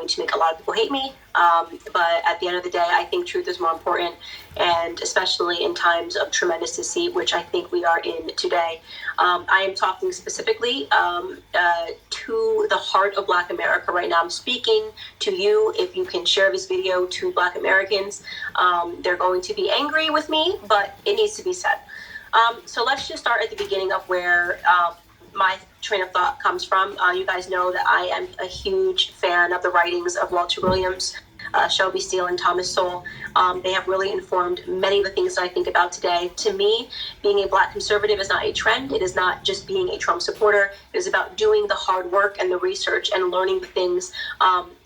going to make a lot of people hate me. But at the end of the day, I think truth is more important, and especially in times of tremendous deceit, which I think we are in today. I am talking specifically to the heart of Black America right now. I'm speaking to you. If you can share this video to Black Americans, they're going to be angry with me, but it needs to be said. So let's just start at the beginning of where my train of thought comes from. You guys know that I am a huge fan of the writings of Walter Williams, Shelby Steele, and Thomas Sowell. They have really informed many of the things that I think about today. To me, being a Black conservative is not a trend. It is not just being a Trump supporter. It is about doing the hard work and the research and learning the things,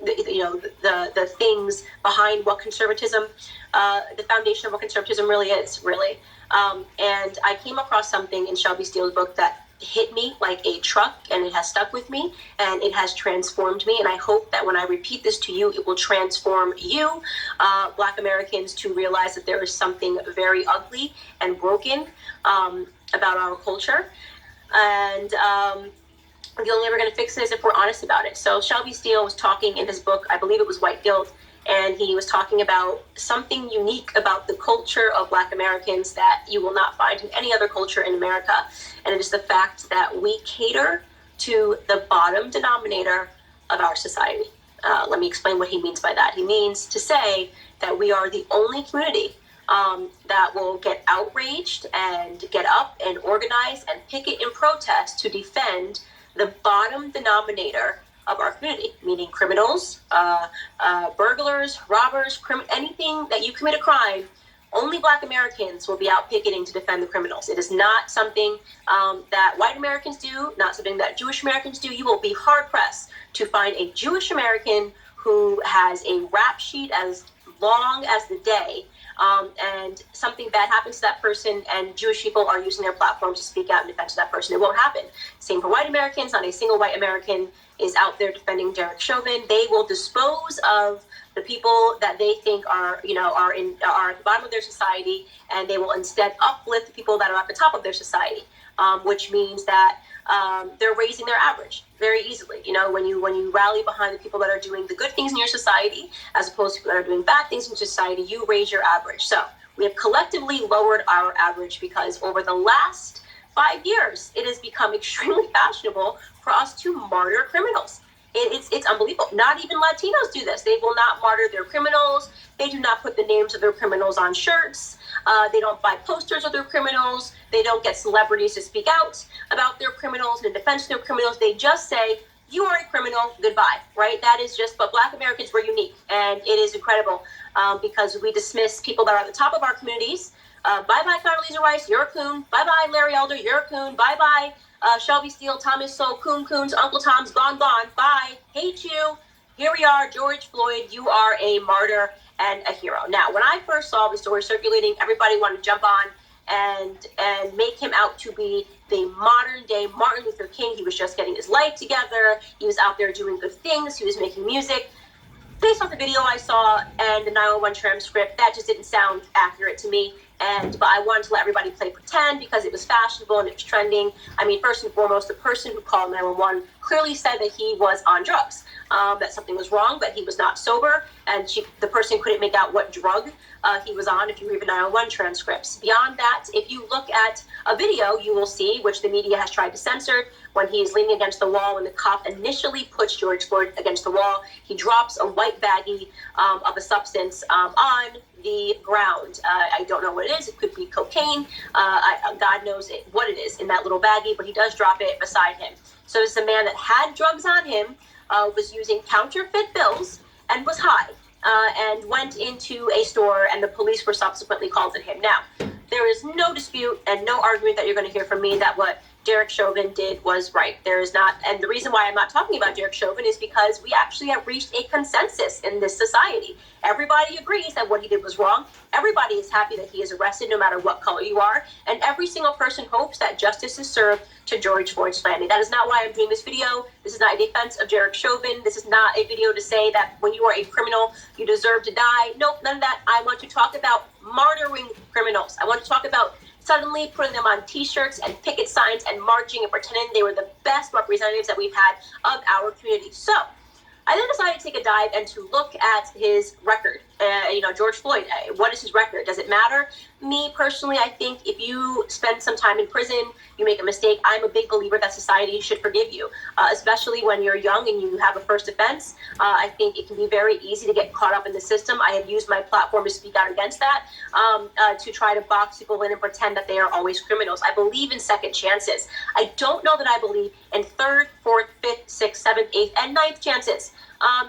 the things behind what conservatism, the foundation of what conservatism really is, really. And I came across something in Shelby Steele's book that hit me like a truck, and it has stuck with me, and it has transformed me. And I hope that when I repeat this to you, it will transform you, Black Americans, to realize that there is something very ugly and broken about our culture. And the only way we're going to fix it is if we're honest about it. So Shelby Steele was talking in his book, I believe it was White Guilt, and he was talking about something unique about the culture of Black Americans that you will not find in any other culture in America. And it is the fact that we cater to the bottom denominator of our society. Let me explain what he means by that. He means to say that we are the only community that will get outraged and get up and organize and picket in protest to defend the bottom denominator of our community, meaning criminals, burglars, robbers, anything that you commit a crime. Only Black Americans will be out picketing to defend the criminals. It is not something that white Americans do, not something that Jewish Americans do. You will be hard-pressed to find a Jewish American who has a rap sheet as long as the day, and something bad happens to that person, and Jewish people are using their platform to speak out in defense of that person. It won't happen. Same for white Americans. Not a single white American is out there defending Derek Chauvin. They will dispose of the people that they think are at the bottom of their society, and they will instead uplift the people that are at the top of their society, which means that they're raising their average very easily. When you rally behind the people that are doing the good things in your society, as opposed to people that are doing bad things in society, you raise your average. So we have collectively lowered our average because over the last 5 years, it has become extremely fashionable for us to martyr criminals. It's unbelievable. Not even Latinos do this. They will not martyr their criminals. They do not put the names of their criminals on shirts. They don't buy posters of their criminals. They don't get celebrities to speak out about their criminals and in defense of their criminals. They just say, you are a criminal, goodbye, right? That is just, but Black Americans were unique, and it is incredible because we dismiss people that are at the top of our communities. Bye-bye, Condoleezza Rice, you're a coon. Bye-bye, Larry Elder, you're a coon. Bye-bye, Shelby Steele, Thomas Sowell, coons, Uncle Tom's gone. Bye, hate you. Here we are, George Floyd, you are a martyr and a hero. Now, when I first saw the story circulating, everybody wanted to jump on and make him out to be the modern day Martin Luther King. He was just getting his life together. He was out there doing good things. He was making music. Based off the video I saw and the 911 transcript, that just didn't sound accurate to me. But I wanted to let everybody play pretend because it was fashionable and it was trending. I mean, first and foremost, the person who called 911 clearly said that he was on drugs, that something was wrong, that he was not sober, and the person couldn't make out what drug he was on if you read the 911 transcripts. Beyond that, if you look at a video, you will see, which the media has tried to censor, when he is leaning against the wall, when the cop initially puts George Floyd against the wall, he drops a white baggie of a substance on the ground. I don't know what it is. It could be cocaine. God knows what it is in that little baggie, but he does drop it beside him. So it's a man that had drugs on him, was using counterfeit bills, and was high, and went into a store, and the police were subsequently called to him. Now, there is no dispute and no argument that you're going to hear from me that what Derek Chauvin did was right. There is not, and the reason why I'm not talking about Derek Chauvin is because we actually have reached a consensus in this society. Everybody agrees that what he did was wrong. Everybody is happy that he is arrested no matter what color you are. And every single person hopes that justice is served to George Floyd's family. That is not why I'm doing this video. This is not a defense of Derek Chauvin. This is not a video to say that when you are a criminal, you deserve to die. Nope, none of that. I want to talk about martyring criminals. I want to talk about suddenly putting them on t-shirts and picket signs and marching and pretending they were the best representatives that we've had of our community. So I then decided to take a dive and to look at his record. George Floyd, what is his record? Does it matter? Me personally, I think if you spend some time in prison, you make a mistake, I'm a big believer that society should forgive you, especially when you're young and you have a first offense. I think it can be very easy to get caught up in the system. I have used my platform to speak out against that, to try to box people in and pretend that they are always criminals. I believe in second chances. I don't know that I believe in third, fourth, fifth, sixth, seventh, eighth, and ninth chances.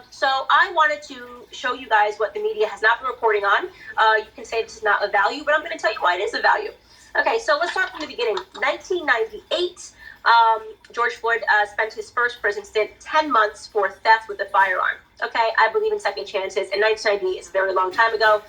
So I wanted to show you guys what the media has not been reporting on. You can say this is not a value, but I'm going to tell you why it is a value. Okay, so let's start from the beginning. 1998, George Floyd spent his first prison stint 10 months for theft with a firearm. Okay, I believe in second chances, and 1998 is a very long time ago.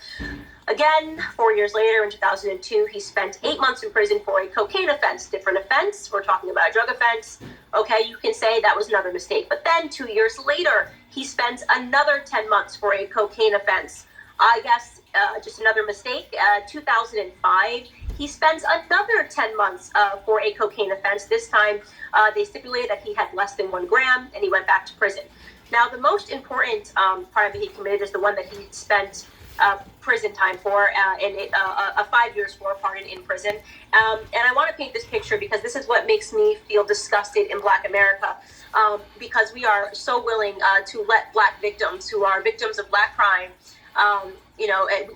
Again, 4 years later, in 2002, he spent 8 months in prison for a cocaine offense. Different offense. We're talking about a drug offense. Okay, you can say that was another mistake. But then 2 years later, he spends another 10 months for a cocaine offense. I guess just another mistake. 2005, he spends another 10 months for a cocaine offense. This time, they stipulated that he had less than 1 gram, and he went back to prison. Now, the most important crime that he committed is the one that he spent prison time for, and a 5 years for, pardon, in prison. And I want to paint this picture because this is what makes me feel disgusted in Black America, because we are so willing to let Black victims who are victims of Black crime,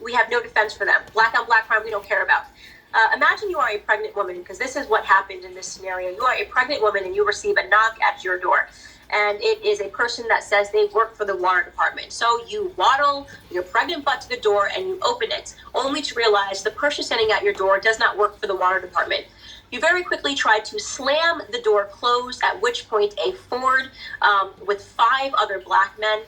we have no defense for them. Black on Black crime we don't care about. Imagine you are a pregnant woman, because this is what happened in this scenario. You are a pregnant woman and you receive a knock at your door. And it is a person that says they work for the water department. So you waddle your pregnant butt to the door and you open it, only to realize the person standing at your door does not work for the water department. You very quickly try to slam the door closed, at which point a Ford with 5 other Black men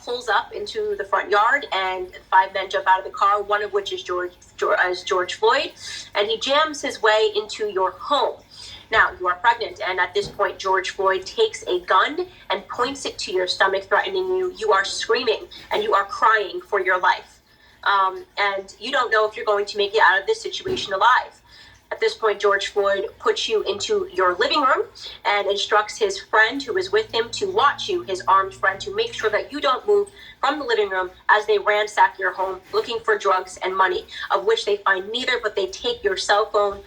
pulls up into the front yard, and 5 men jump out of the car, one of which is George Floyd, and he jams his way into your home. Now, you are pregnant, and at this point, George Floyd takes a gun and points it to your stomach, threatening you. You are screaming, and you are crying for your life. And you don't know if you're going to make it out of this situation alive. At this point, George Floyd puts you into your living room and instructs his friend who is with him to watch you, his armed friend, to make sure that you don't move from the living room as they ransack your home looking for drugs and money, of which they find neither, but they take your cell phone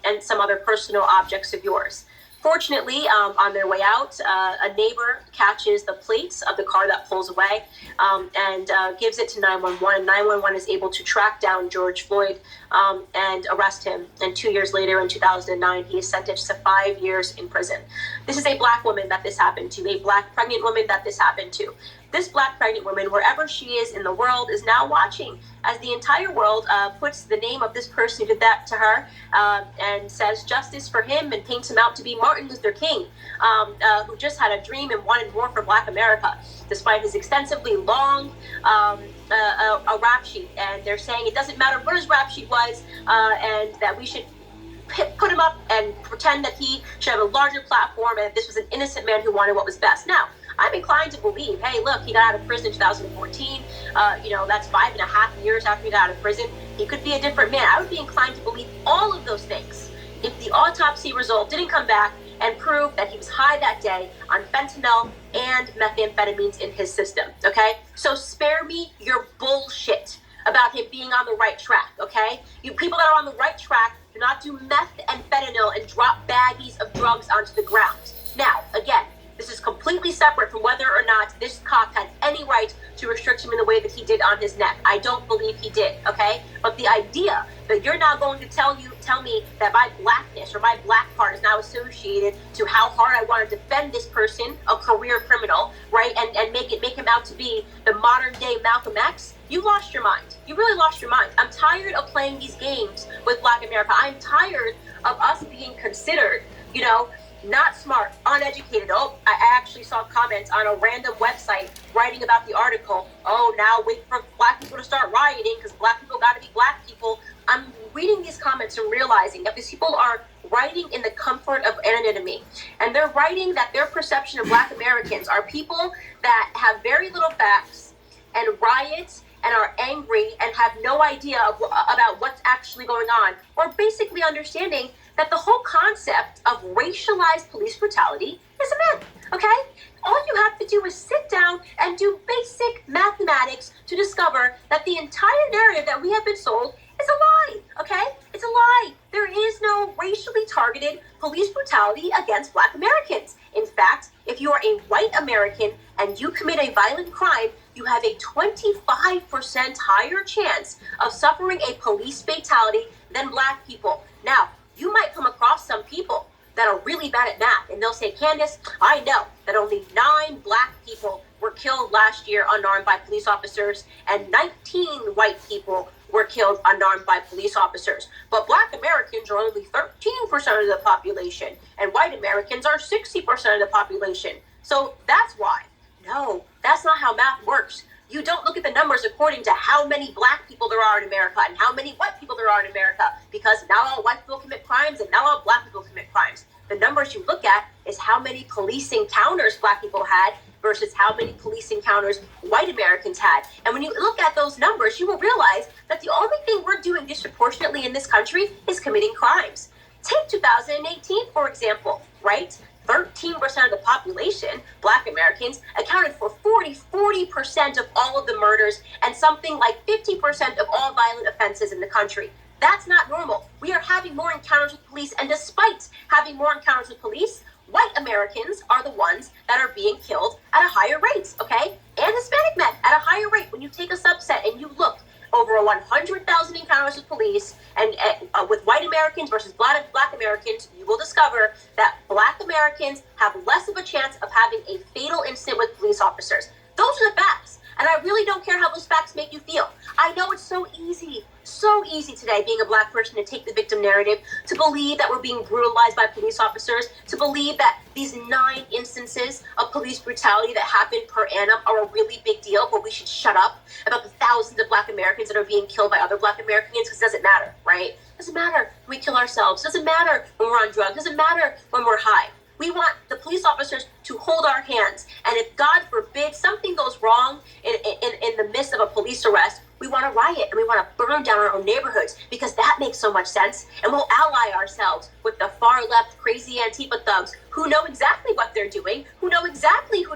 and some other personal objects of yours. Fortunately, on their way out, a neighbor catches the plates of the car that pulls away and gives it to 911. 911 is able to track down George Floyd and arrest him. And 2 years later, in 2009, he is sentenced to 5 years in prison. This is a Black woman that this happened to, a Black pregnant woman that this happened to. This Black pregnant woman, wherever she is in the world, is now watching as the entire world puts the name of this person who did that to her and says justice for him, and paints him out to be Martin Luther King, who just had a dream and wanted more for Black America, despite his extensively long a rap sheet. And they're saying it doesn't matter what his rap sheet was, and that we should put him up and pretend that he should have a larger platform, and that this was an innocent man who wanted what was best. Now, I'm inclined to believe, hey, look, he got out of prison in 2014. That's 5.5 years after he got out of prison. He could be a different man. I would be inclined to believe all of those things if the autopsy result didn't come back and prove that he was high that day on fentanyl and methamphetamines in his system, okay? So spare me your bullshit about him being on the right track, okay? You people that are on the right track do not do meth and fentanyl and drop baggies of drugs onto the ground. Now, again, this is completely separate from whether or not this cop had any right to restrict him in the way that he did on his neck. I don't believe he did, okay? But the idea that you're now going to tell me that my Blackness or my Black part is now associated to how hard I want to defend this person, a career criminal, right? And make him out to be the modern day Malcolm X, you lost your mind. You really lost your mind. I'm tired of playing these games with Black America. I'm tired of us being considered, not smart, uneducated. Oh, I actually saw comments on a random website writing about the article. Oh, now wait for Black people to start rioting because Black people got to be Black people. I'm reading these comments and realizing that these people are writing in the comfort of anonymity. And they're writing that their perception of Black Americans are people that have very little facts and riot and are angry and have no idea about what's actually going on, or basically understanding that the whole concept of racialized police brutality is a myth, okay? All you have to do is sit down and do basic mathematics to discover that the entire narrative that we have been sold is a lie, okay? It's a lie. There is no racially targeted police brutality against Black Americans. In fact, if you are a white American and you commit a violent crime, you have a 25% higher chance of suffering a police fatality than Black people. Now, you might come across some people that are really bad at math, and they'll say, Candice, I know that only 9 Black people were killed last year unarmed by police officers, and 19 white people were killed unarmed by police officers. But Black Americans are only 13% of the population, and white Americans are 60% of the population. So that's why. No, that's not how math works. You don't look at the numbers according to how many Black people there are in America and how many white people there are in America, because not all white people commit crimes and not all Black people commit crimes. The numbers you look at is how many police encounters Black people had versus how many police encounters white Americans had. And when you look at those numbers, you will realize that the only thing we're doing disproportionately in this country is committing crimes. Take 2018, for example, right? 13% of the population, Black Americans, accounted for 40% of all of the murders and something like 50% of all violent offenses in the country. That's not normal. We are having more encounters with police, and despite having more encounters with police, white Americans are the ones that are being killed at a higher rate, okay? And Hispanic men at a higher rate. When you take a subset and you look over 100,000 encounters with police and with white Americans versus Black Americans, you will discover that Black Americans have less of a chance of having a fatal incident with police officers. Those are the facts. And I really don't care how those facts make you feel. I know it's so easy today being a Black person to take the victim narrative, to believe that we're being brutalized by police officers, to believe that these 9 instances of police brutality that happen per annum are a really big deal, but we should shut up about the thousands of Black Americans that are being killed by other Black Americans, because it doesn't matter, right? It doesn't matter when we kill ourselves. It doesn't matter when we're on drugs. It doesn't matter when we're high. We want the police officers to hold our hands. And if, God forbid, something goes wrong in the midst of a police arrest, we want to riot and we want to burn down our own neighborhoods, because that makes so much sense. And we'll ally ourselves with the far left crazy Antifa thugs who know exactly what they're doing, who know exactly who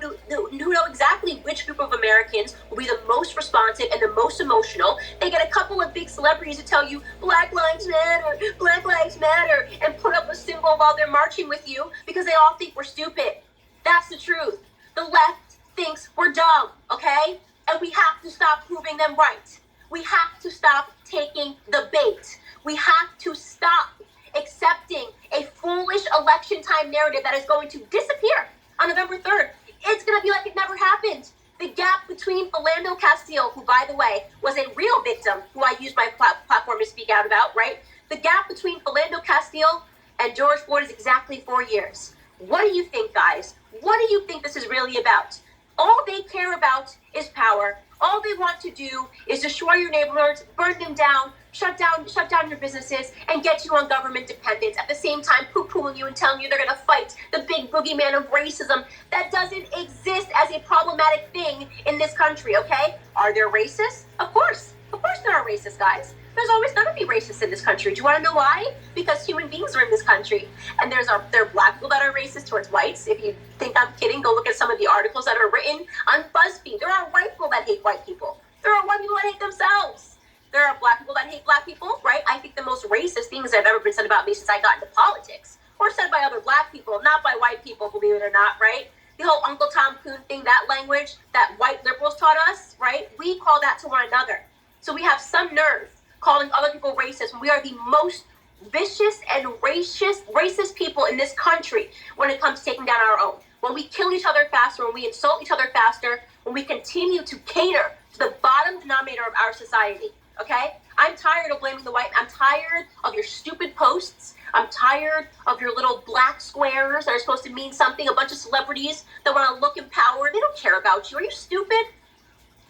know exactly which group of Americans will be the most responsive and the most emotional. They get a couple of big celebrities to tell you Black Lives Matter, and put up a symbol while they're marching with you because they all think we're stupid. That's the truth. The left thinks we're dumb, okay? And we have to stop proving them right. We have to stop taking the bait. We have to stop accepting a foolish election time narrative that is going to disappear on November 3rd. It's going to be like it never happened. The gap between Philando Castile, who, by the way, was a real victim, who I used my platform to speak out about, right? The gap between Philando Castile and George Floyd is exactly 4 years. What do you think, guys? What do you think this is really about? All they care about is power. All they want to do is destroy your neighborhoods, burn them down, shut down your businesses, and get you on government dependence. At the same time, poo-pooing you and telling you they're going to fight the big boogeyman of racism that doesn't exist as a problematic thing in this country, okay? Are there racists? Of course. Of course there are racists, guys. There's always going to be racists in this country. Do you want to know why? Because human beings are in this country. And there are Black people that are racist towards whites. If you think I'm kidding, go look at some of the articles that are written on BuzzFeed. There are white people that hate white people. There are white people that hate themselves. There are Black people that hate Black people, right? I think the most racist things that have ever been said about me since I got into politics were said by other Black people, not by white people, believe it or not, right? The whole Uncle Tom Coon thing, that language that white liberals taught us, right? We call that to one another. So we have some nerve calling other people racist when we are the most vicious and racist people in this country when it comes to taking down our own. When we kill each other faster, when we insult each other faster, when we continue to cater to the bottom denominator of our society, okay? I'm tired of blaming the white. I'm tired of your stupid posts. I'm tired of your little black squares that are supposed to mean something. A bunch of celebrities that want to look empowered. They don't care about you. Are you stupid?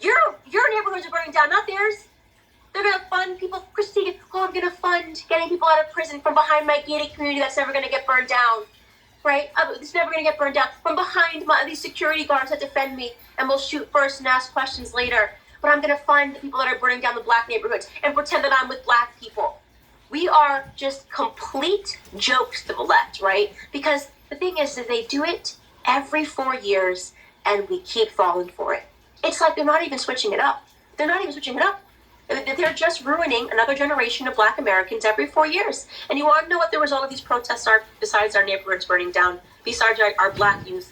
Your neighborhoods are burning down, not theirs. They're going to fund people. Christine, I'm going to fund getting people out of prison from behind my gated community that's never going to get burned down, right? It's never going to get burned down. From behind these security guards that defend me, and will shoot first and ask questions later. But I'm going to fund the people that are burning down the Black neighborhoods and pretend that I'm with Black people. We are just complete jokes to the left, right? Because the thing is that they do it every 4 years, and we keep falling for it. It's like they're not even switching it up. They're not even switching it up. They're just ruining another generation of Black Americans every 4 years. And you want to know what the result of these protests are, besides our neighborhoods burning down, besides our Black youth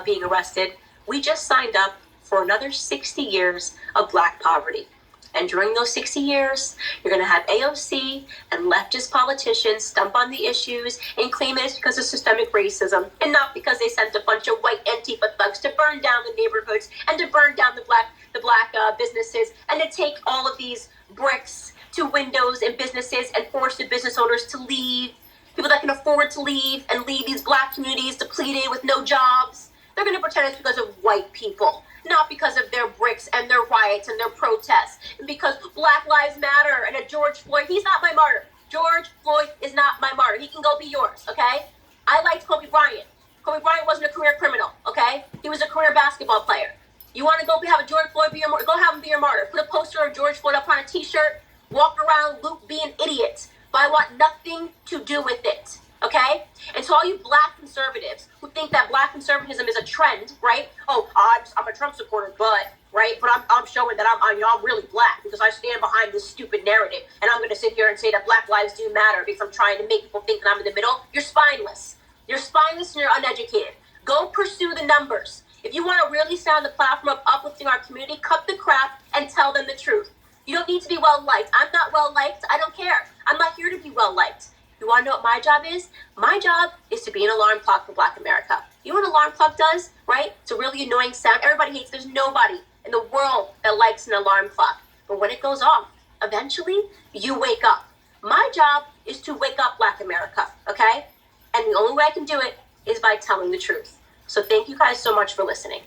being arrested? We just signed up for another 60 years of Black poverty. And during those 60 years, you're going to have AOC and leftist politicians stump on the issues and claim it's because of systemic racism and not because they sent a bunch of white Antifa thugs to burn down the neighborhoods and to burn down the black businesses and to take all of these bricks to windows and businesses and force the business owners to leave. People that can afford to leave and leave these Black communities depleted with no jobs. They're going to pretend it's because of white people, not because of their bricks and their riots and their protests, and because Black Lives Matter and a George Floyd. He's not my martyr. George Floyd is not my martyr. He can go be yours, okay? I liked Kobe Bryant. Kobe Bryant wasn't a career criminal, okay? He was a career basketball player. You want to go have a George Floyd be your martyr? Go have him be your martyr. Put a poster of George Floyd up on a T-shirt. Walk around, Luke, be an idiot. But I want nothing to do with it. Okay? And so all you Black conservatives who think that Black conservatism is a trend, right? Oh, I'm a Trump supporter, right? But I'm showing that I'm really Black because I stand behind this stupid narrative. And I'm going to sit here and say that Black lives do matter because I'm trying to make people think that I'm in the middle. You're spineless. You're spineless and you're uneducated. Go pursue the numbers. If you want to really stand on the platform of uplifting our community, cut the crap and tell them the truth. You don't need to be well-liked. I'm not well-liked. I don't care. I'm not here to be well-liked. You want to know what my job is? My job is to be an alarm clock for Black America. You know what an alarm clock does, right? It's a really annoying sound. Everybody hates. There's nobody in the world that likes an alarm clock. But when it goes off, eventually you wake up. My job is to wake up Black America, okay? And the only way I can do it is by telling the truth. So thank you guys so much for listening.